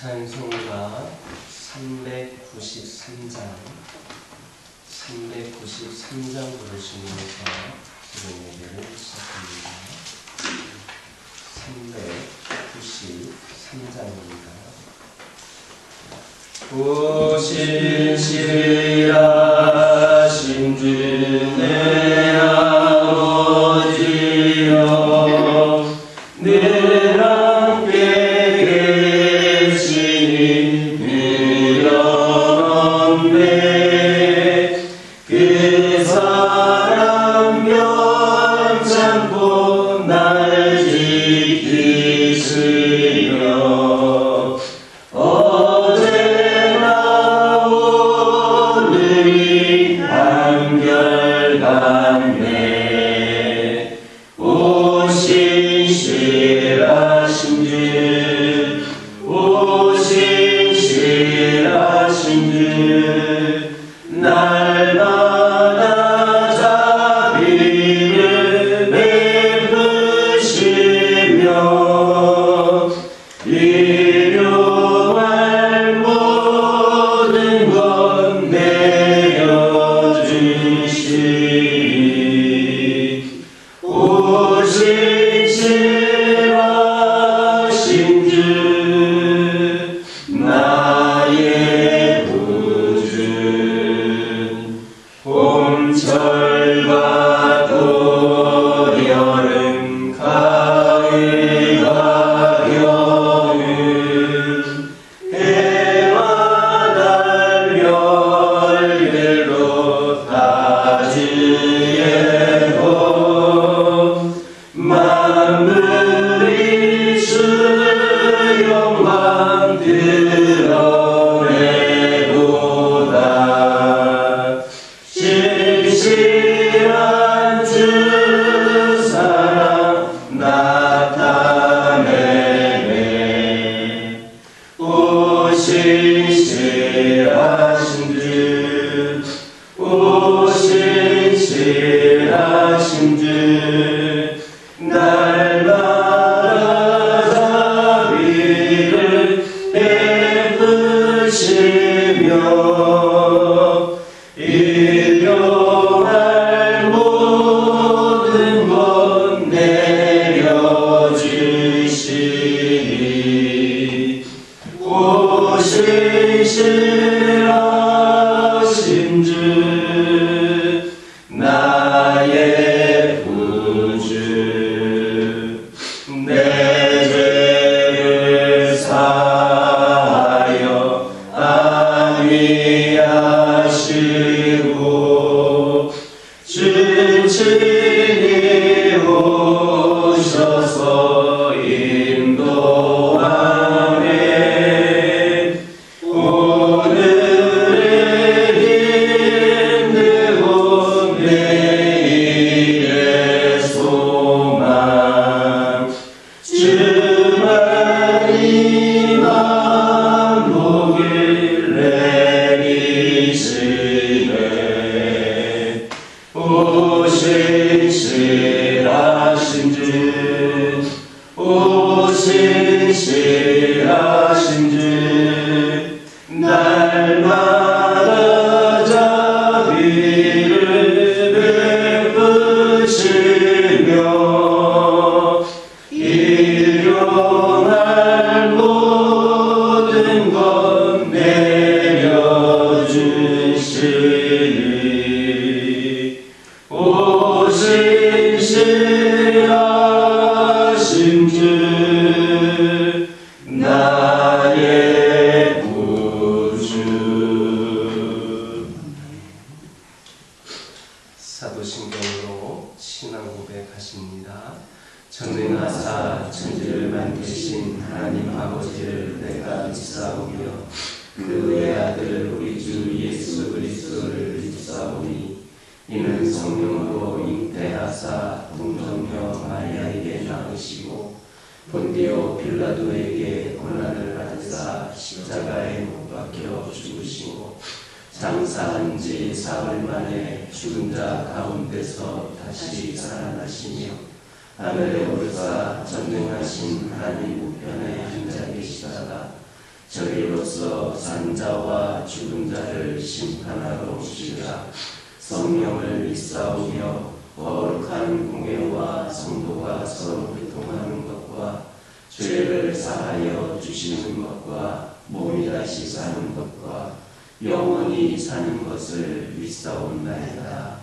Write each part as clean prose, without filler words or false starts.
찬송가 393장 부르시면서 지금 예배를 시작합니다. 393장입니다. 오실시라신 주 내 아버지여 늘 함께 계시니 두려움에 그 사랑 면찮고 날 지키시며 어제나 오늘이 한결같네. 오신실하신 주 오신실하신 주 날마다 자비를 베푸시며 일용할 모든 것 내려주시니 오신실하신 주 나의 구주 봄철과 또 여름 가을과 겨울 해와 달 별들로 다 지혜고 만물이 수용만 드러내보다 신실한 주 사랑 나타내네. 오신실하신 주 오신실하신 주 날마다 자비를 베푸시며 일용할 모든 것 내려주시니 오신실하신 주 나의 구주 내 죄를 사하여 안위하시고 주 친히 오셔서 인도하네. 오늘의 힘들고 내일의 소망 주만이 만복을 내리시네. 오신실하신 주 오신실하신 주 날마다 자비를 베푸시며 일용할 모든 것 내려주시니 오신실하신 주 나의 구주. 사도신경으로 신앙 고백하십니다. 전능하사 천지를 만드신 하나님 아버지를 내가 믿사오며 그 외아들 우리 주 예수 그리스도를 믿사오니 이는 성령으로 잉태하사 동정녀 마리아에게 낳으시고 본디오 빌라도에게 고난을 받으사 십자가에 못 박혀 죽으시고 장사한 지 사흘 만에 죽은 자 가운데서 다시 살아나시며 하늘에 오르사 전능하신 하나님 우편에 앉아 계시다가 저리로서 산 자와 죽은 자를 심판하러 오시리라. 성령을 믿사오며 거룩한 공회와 성도가 서로 교통하는 것과 죄를 사하여 주시는 것과 몸이 다시 사는 것과 영원히 사는 것을 믿사옵나이다.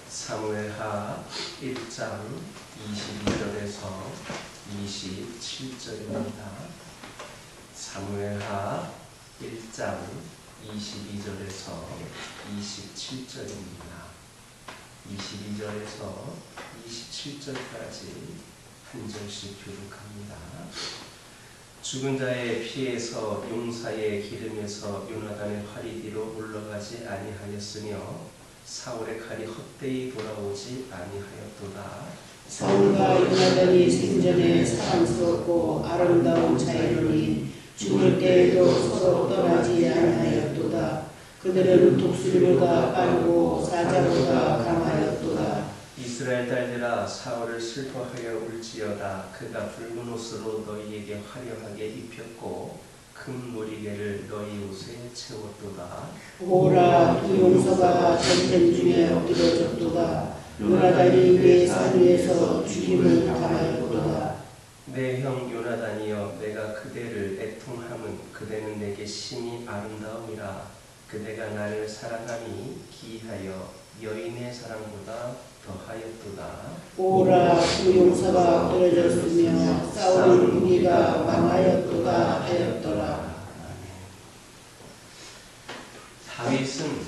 사무엘하 1장 22절에서 27절입니다. 사무엘하 1장 22절에서 27절입니다. 22절에서 27절까지 한 절씩 교독합니다. 죽은 자의 피에서 용사의 기름에서 요나단의 활이 뒤로 물러가지 아니하였으며 사울의 칼이 헛되이 돌아오지 아니하였도다. 사울과 요나단이 생전에 사랑스럽고 아름다운 자이로니 죽을 때에도 서로 떠나지 아니하였도다. 그들은 독수리보다 빠르고 사자보다 강하였도다. 이스라엘 딸들아, 사울을 슬퍼하여 울지어다. 그가 붉은 옷으로 너희에게 화려하게 입혔고 금 무리개를 너희 옷에 채웠도다. 보라, 두 용사가 전쟁 중에 엎드려졌도다. 요나단이 내 산 위에서 죽임을 당하였도다. 내 형 요나단이여, 내가 그대를 애통함은 그대는 내게 심히 아름다움이라. 그대가 나를 사랑함이 기하여 여인의 사랑보다 더하였도다. 보라, 두 용사가 엎드려졌으며 싸울 무기가 망하였도다 하였더라. 다윗은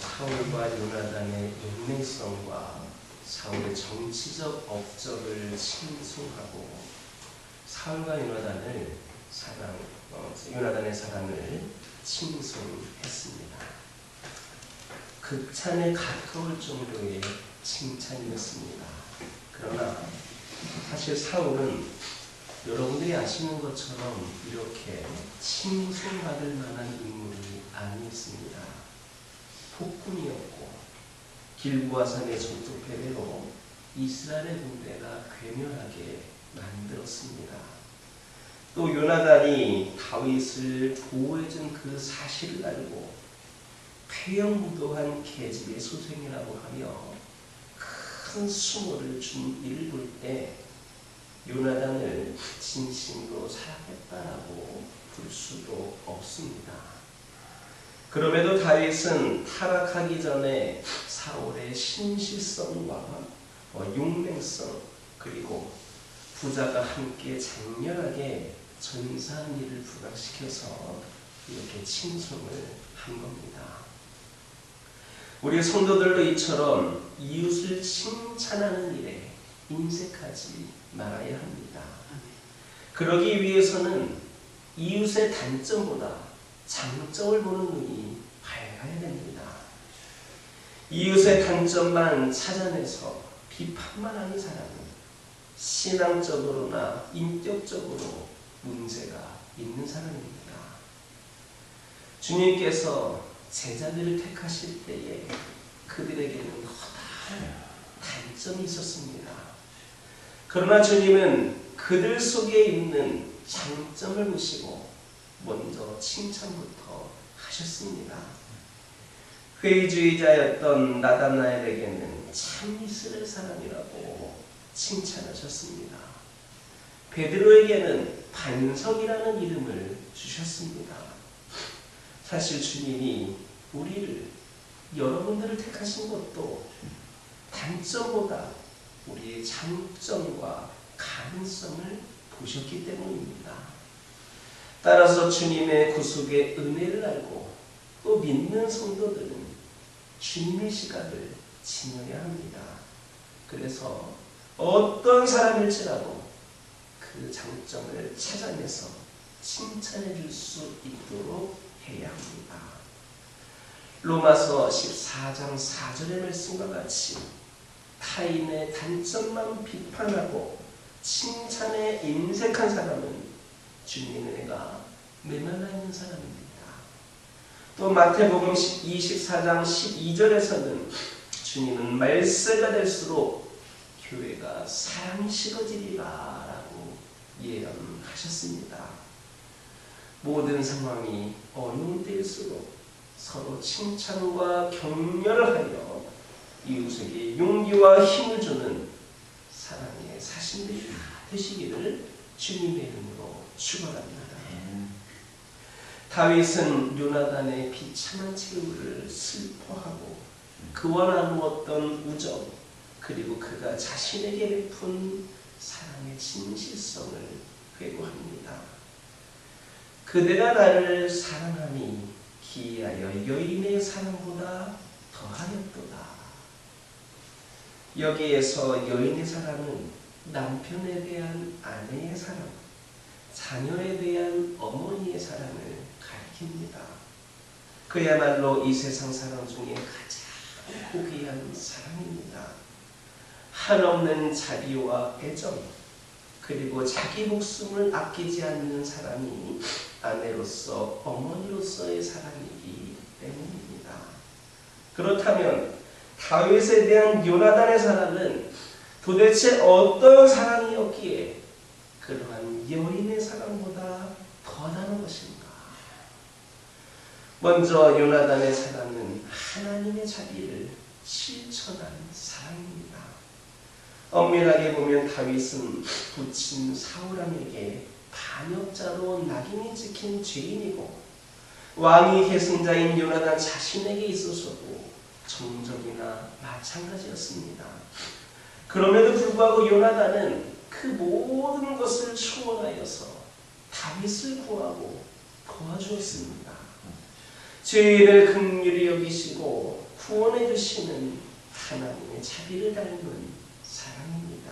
사울과 요나단의 용맹성과 사울의 정치적 업적을 칭송하고 사울과 요나단의 사랑을 칭송했습니다. 극찬에 가까울 정도의 칭찬이었습니다. 그러나 사실 사울은 여러분들이 아시는 것처럼 이렇게 칭송받을 만한 인물이 아니었습니다. 폭군이었고 길보아산의 전투 패배로 이스라엘의 군대가 괴멸하게 만들었습니다. 또 요나단이 다윗을 보호해준 그 사실을 알고 폐영무도한 계집의 소생이라고 하며 큰 수모를 준 이를 볼 때 요나단을 진심으로 사랑했다라고 볼 수도 없습니다. 그럼에도 다윗은 타락하기 전에 사울의 신실성과 용맹성 그리고 부자가 함께 장렬하게 전사한 일을 부각시켜서 이렇게 칭송을 한 겁니다. 우리 성도들도 이처럼 이웃을 칭찬하는 일에 인색하지 말아야 합니다. 그러기 위해서는 이웃의 단점보다 장점을 보는 눈이 밝아야 됩니다. 이웃의 단점만 찾아내서 비판만 하는 사람은 신앙적으로나 인격적으로 문제가 있는 사람입니다. 주님께서 제자들을 택하실 때에 그들에게는 커다란 단점이 있었습니다. 그러나 주님은 그들 속에 있는 장점을 보시고 먼저 칭찬부터 하셨습니다. 회의주의자였던 나다나엘에게는 참 이스라엘 사람이라고 칭찬하셨습니다. 베드로에게는 반석이라는 이름을 주셨습니다. 사실 주님이 우리를 여러분들을 택하신 것도 단점보다 우리의 장점과 가능성을 보셨기 때문입니다. 따라서 주님의 구속의 은혜를 알고 또 믿는 성도들은 주님의 시각을 지녀야 합니다. 그래서 어떤 사람일지라도 그 장점을 찾아내서 칭찬해 줄 수 있도록 해야 합니다. 로마서 14장 4절의 말씀과 같이 타인의 단점만 비판하고 칭찬에 인색한 사람은 주님의 은혜가 메말라 있는 사람입니다. 또 마태복음 24장 12절에서는 주님은 말세가 될수록 교회가 사랑이 식어지리라 라고 예언하셨습니다. 모든 상황이 어려운 때일수록 서로 칭찬과 격려를 하여 이웃에게 용기와 힘을 주는 사랑의 사신들이 다 되시기를 주님의 이름으로 축원합니다. 다윗은 요나단의 비참한 최후를 슬퍼하고 그와 나누었던 우정, 그리고 그가 자신에게 베푼 사랑의 진실성을 회고합니다. 그대가 나를 사랑하니 기이하여 여인의 사랑보다 더하였도다. 여기에서 여인의 사랑은 남편에 대한 아내의 사랑, 자녀에 대한 어머니의 사랑을 가리킵니다. 그야말로 이 세상 사랑 중에 가장 고귀한 사랑입니다. 한없는 자비와 애정, 그리고 자기 목숨을 아끼지 않는 사랑이 아내로서 어머니로서의 사랑이기 때문입니다. 그렇다면 다윗에 대한 요나단의 사랑은 도대체 어떤 사랑이었기에 그러한 여인의 사랑보다 더하다는 것인가? 먼저 요나단의 사랑은 하나님의 자비를 실천한 사랑입니다. 엄밀하게 보면 다윗은 부친 사울왕에게 반역자로 낙인이 찍힌 죄인이고 왕위 계승자인 요나단 자신에게 있어서도 정적이나 마찬가지였습니다. 그럼에도 불구하고 요나단은 그 모든 것을 초월하여서 다윗을 구하고 도와주었습니다. 죄인을 긍휼히 여기시고 구원해 주시는 하나님의 자비를 닮은 사랑입니다.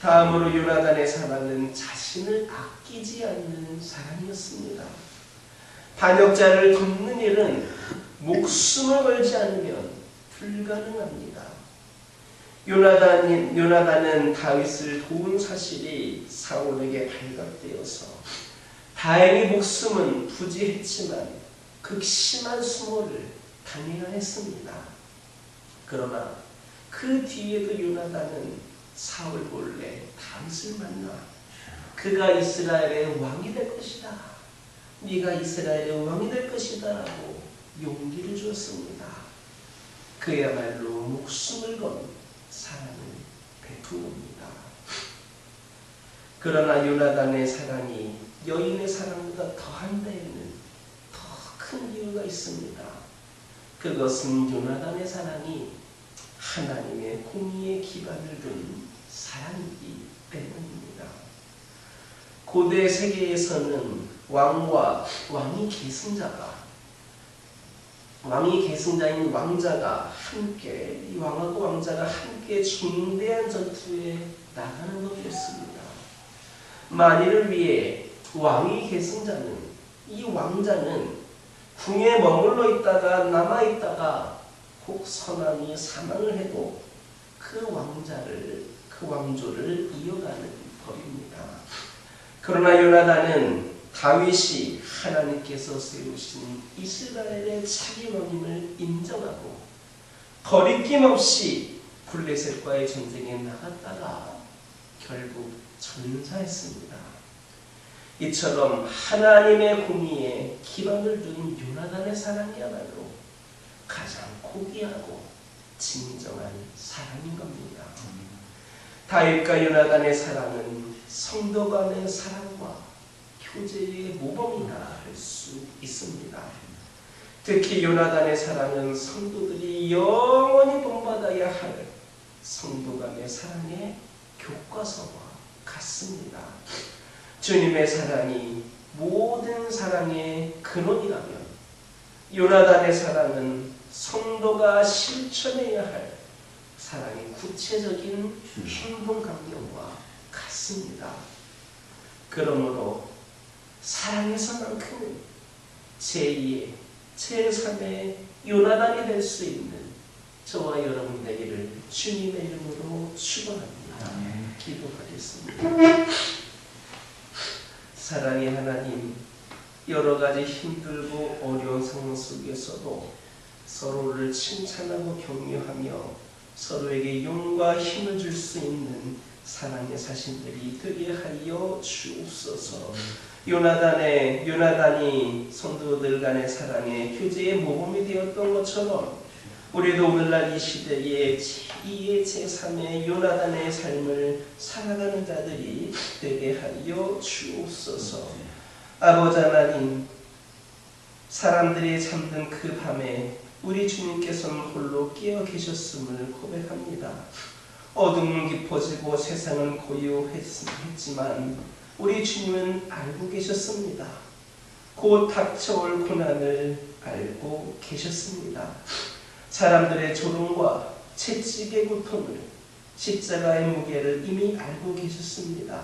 다음으로 요나단의 사랑은 자신을 아끼지 않는 사랑이었습니다. 반역자를 돕는 일은 목숨을 걸지 않으면 불가능합니다. 요나단은 다윗을 도운 사실이 사울에게 발각되어서 다행히 목숨은 부지했지만 극심한 수모를 당해야 했습니다. 그러나 그 뒤에도 요나단은 사울 몰래 다윗을 만나 그가 이스라엘의 왕이 될 것이다, 네가 이스라엘의 왕이 될 것이다 라고 용기를 주었습니다. 그야말로 목숨을 건 사랑을 베푼 겁니다. 그러나 요나단의 사랑이 여인의 사랑보다 더한 데에는 더 큰 이유가 있습니다. 그것은 요나단의 사랑이 하나님의 공의에 기반을 둔 사랑이기 때문입니다. 고대 세계에서는 왕이 계승자인 왕자가 함께, 이 왕하고 왕자가 함께 중대한 전투에 나가는 법이었습니다. 만일을 위해 왕이 계승자는, 이 왕자는 궁에 머물러 있다가 남아있다가 혹 선왕이 사망을 해도 그 왕조를 이어가는 법입니다. 그러나 요나단은 다윗이 하나님께서 세우신 이스라엘의 자기 왕임을 인정하고 거리낌 없이 블레셋과의 전쟁에 나갔다가 결국 전사했습니다. 이처럼 하나님의 공의에 기반을 둔 요나단의 사랑이야말로 가장 고귀하고 진정한 사랑인 겁니다. 다윗과 요나단의 사랑은 성도 간의 사랑과 교제의 모범이라 할 수 있습니다. 특히 요나단의 사랑은 성도들이 영원히 본받아야 할 성도 간의 사랑의 교과서와 같습니다. 주님의 사랑이 모든 사랑의 근원이라면 요나단의 사랑은 성도가 실천해야 할 사랑의 구체적인 행동 강령과 같습니다. 그러므로 사랑에서만큼은 제2의, 제3의 요나단이 될 수 있는 저와 여러분 되기를 주님의 이름으로 축원합니다. 기도하겠습니다. 사랑의 하나님, 여러 가지 힘들고 어려운 상황 속에서도 서로를 칭찬하고 격려하며 서로에게 용과 힘을 줄 수 있는 사랑의 사신들이 되게 하여 주옵소서. 요나단이 성도들 간의 사랑의 교제의 모범이 되었던 것처럼 우리도 오늘날 이 시대에 제2의 제3의 요나단의 삶을 살아가는 자들이 되게 하여 주옵소서. 아버지 하나님, 사람들이 잠든 그 밤에 우리 주님께서는 홀로 깨어 계셨음을 고백합니다. 어둠은 깊어지고 세상은 고요했지만 우리 주님은 알고 계셨습니다. 곧 닥쳐올 고난을 알고 계셨습니다. 사람들의 조롱과 채찍의 고통을, 십자가의 무게를 이미 알고 계셨습니다.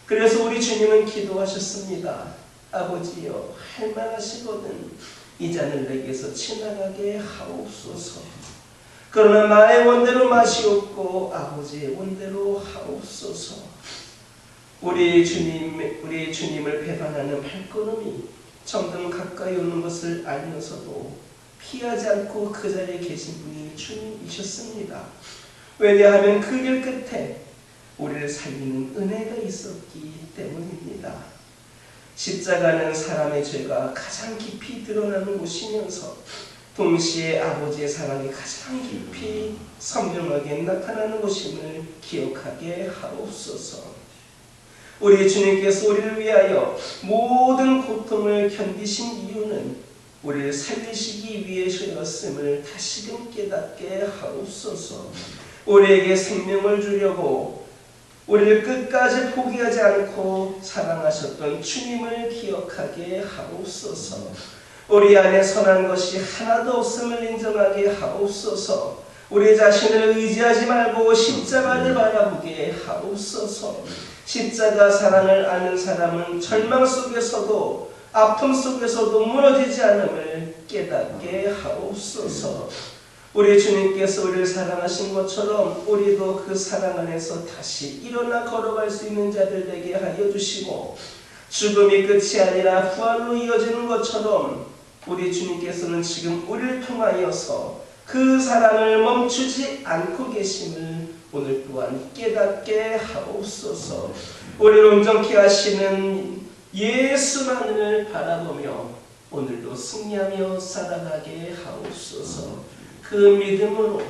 그래서 우리 주님은 기도하셨습니다. 아버지여, 할만하시거든 이 잔을 내게서 지나가게 하옵소서. 그러나 나의 원대로 마시옵고 아버지의 원대로 하옵소서. 우리 주님을 배반하는 발걸음이 점점 가까이 오는 것을 알면서도 피하지 않고 그 자리에 계신 분이 주님이셨습니다. 왜냐하면 그 길 끝에 우리를 살리는 은혜가 있었기 때문입니다. 십자가는 사람의 죄가 가장 깊이 드러나는 곳이면서 동시에 아버지의 사랑이 가장 깊이 선명하게 나타나는 곳임을 기억하게 하옵소서. 우리 주님께서 우리를 위하여 모든 고통을 견디신 이유는 우리를 살리시기 위해서였음을 다시금 깨닫게 하옵소서. 우리에게 생명을 주려고 우리를 끝까지 포기하지 않고 사랑하셨던 주님을 기억하게 하옵소서. 우리 안에 선한 것이 하나도 없음을 인정하게 하옵소서. 우리 자신을 의지하지 말고 십자가를 바라보게 하옵소서. 십자가 사랑을 아는 사람은 절망 속에서도 아픔 속에서도 무너지지 않음을 깨닫게 하옵소서. 우리 주님께서 우리를 사랑하신 것처럼 우리도 그 사랑 안에서 다시 일어나 걸어갈 수 있는 자들 되게 하여 주시고, 죽음이 끝이 아니라 부활로 이어지는 것처럼 우리 주님께서는 지금 우리를 통하여서 그 사랑을 멈추지 않고 계심을 오늘 또한 깨닫게 하옵소서. 우리를 온전케 하시는 예수만을 바라보며 오늘도 승리하며 살아가게 하옵소서. 그 믿음으로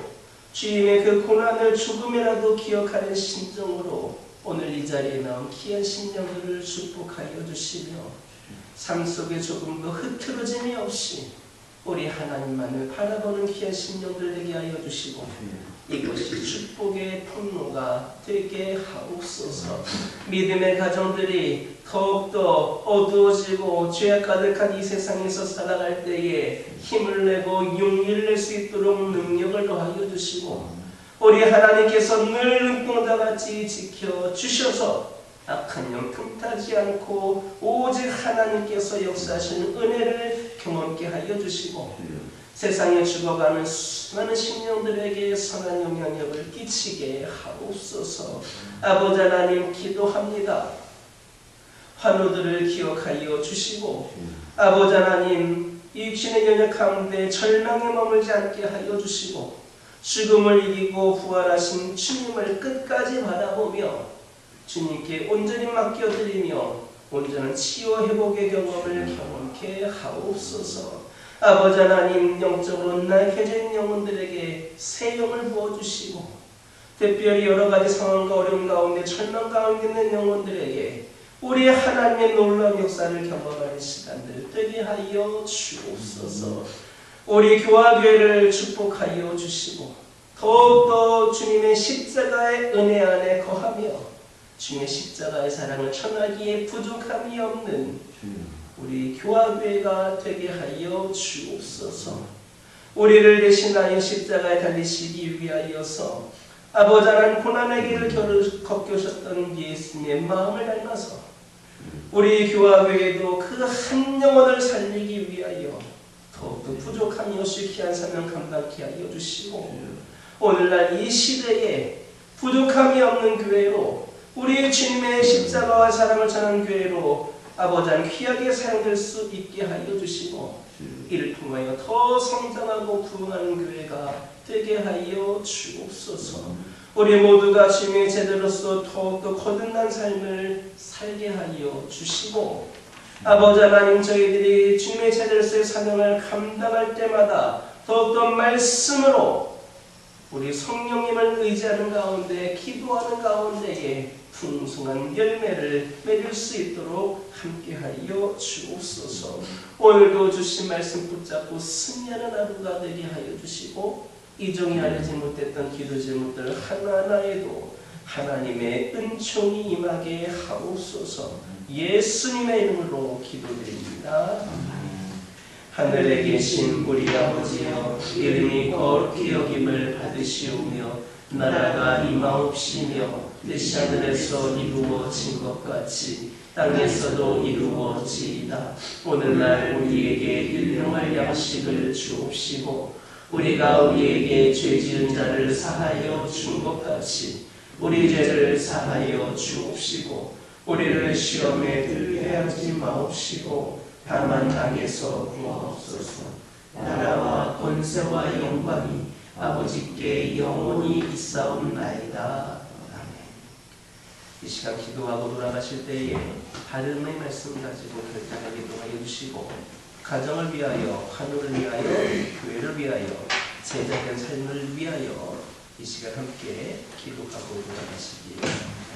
주님의 그 고난을 조금이라도 기억하는 심정으로 오늘 이 자리에 나온 귀한 심령들을 축복하여 주시며 삶 속에 조금 더 흐트러짐이 없이 우리 하나님만을 바라보는 귀한 심령들 되게 하여 주시고 이것이 축복의 통로가 되게 하옵소서. 믿음의 가정들이 더욱더 어두워지고 죄 가득한 이 세상에서 살아갈 때에 힘을 내고 용기를 낼 수 있도록 능력을 더하여 주시고, 우리 하나님께서 늘 눈동자같이 지켜주셔서 악한 영 틈타지 않고 오직 하나님께서 역사하시는 은혜를 경험케 하여 주시고, 세상에 죽어가는 수많은 심령들에게 선한 영향력을 끼치게 하옵소서. 아버지 하나님, 기도합니다. 환우들을 기억하여 주시고, 아버지 하나님, 이 육신의 연약 가운데 절망에 머물지 않게 하여 주시고, 죽음을 이기고 부활하신 주님을 끝까지 바라보며 주님께 온전히 맡겨드리며 온전한 치유 회복의 경험을 경험케 하옵소서. 아버지 하나님, 영적으로 나약해진 영혼들에게 새 영을 부어주시고, 특별히 여러가지 상황과 어려움 가운데 절망 가운데 있는 영혼들에게 우리 하나님의 놀라운 역사를 경험하는 시간들 되게 하여 주옵소서. 우리 교화교회를 축복하여 주시고 더욱더 주님의 십자가의 은혜 안에 거하며 주님의 십자가의 사랑을 전하기에 부족함이 없는 우리 교화교회가 되게 하여 주옵소서. 우리를 대신하여 십자가에 달리시기 위하여서 아버지 하나님 고난의 길을 걷고셨던 예수님의 마음을 닮아서 우리 교화교회도 그 한 영혼을 살리기 위하여 더욱더 부족함이 없이 귀한 사명 감당케 하여 주시고, 오늘날 이 시대에 부족함이 없는 교회로, 우리 주님의 십자가와 사랑을 전하는 교회로 아버지 하나님 귀하게 사용될 수 있게 하여 주시고, 이를 통하여 더 성장하고 부흥하는 교회가 되게 하여 주옵소서. 우리 모두가 주님의 제자로서 더욱더 거듭난 삶을 살게 하여 주시고, 아버지 하나님, 저희들이 주님의 제자로서의 사명을 감당할 때마다 더욱더 말씀으로 우리 성령님을 의지하는 가운데, 기도하는 가운데에 풍성한 열매를 맺을 수 있도록 함께하여 주옵소서. 오늘도 주신 말씀 붙잡고 승리하는 하루가 되게 하여 주시고, 이종이 알려지 못했던 기도 제목들 하나하나에도 하나님의 은총이 임하게 하옵소서. 예수님의 이름으로 기도드립니다. 하늘에 계신 우리 아버지여, 이름이 거룩히 여김을 받으시오며 나라가 임하옵시며 뜻이 하늘에서 이루어진 것 같이 땅에서도 이루어지이다. 오늘날 우리에게 일용할 양식을 주옵시고, 우리가 우리에게 죄 지은 자를 사하여 준 것 같이 우리 죄를 사하여 주옵시고, 우리를 시험에 들게 하지 마옵시고 다만 악에서 구하옵소서. 나라와 권세와 영광이 아버지께 영원히 있사옵나이다. 아멘. 이 시간 기도하고 돌아가실 때에 하나님의 말씀 가지고 결단하게 기도하여 주시고, 가정을 위하여, 환우를 위하여, 교회를 위하여, 제자된 삶을 위하여 이 시간 함께 기도하고 돌아가시기 바랍니다.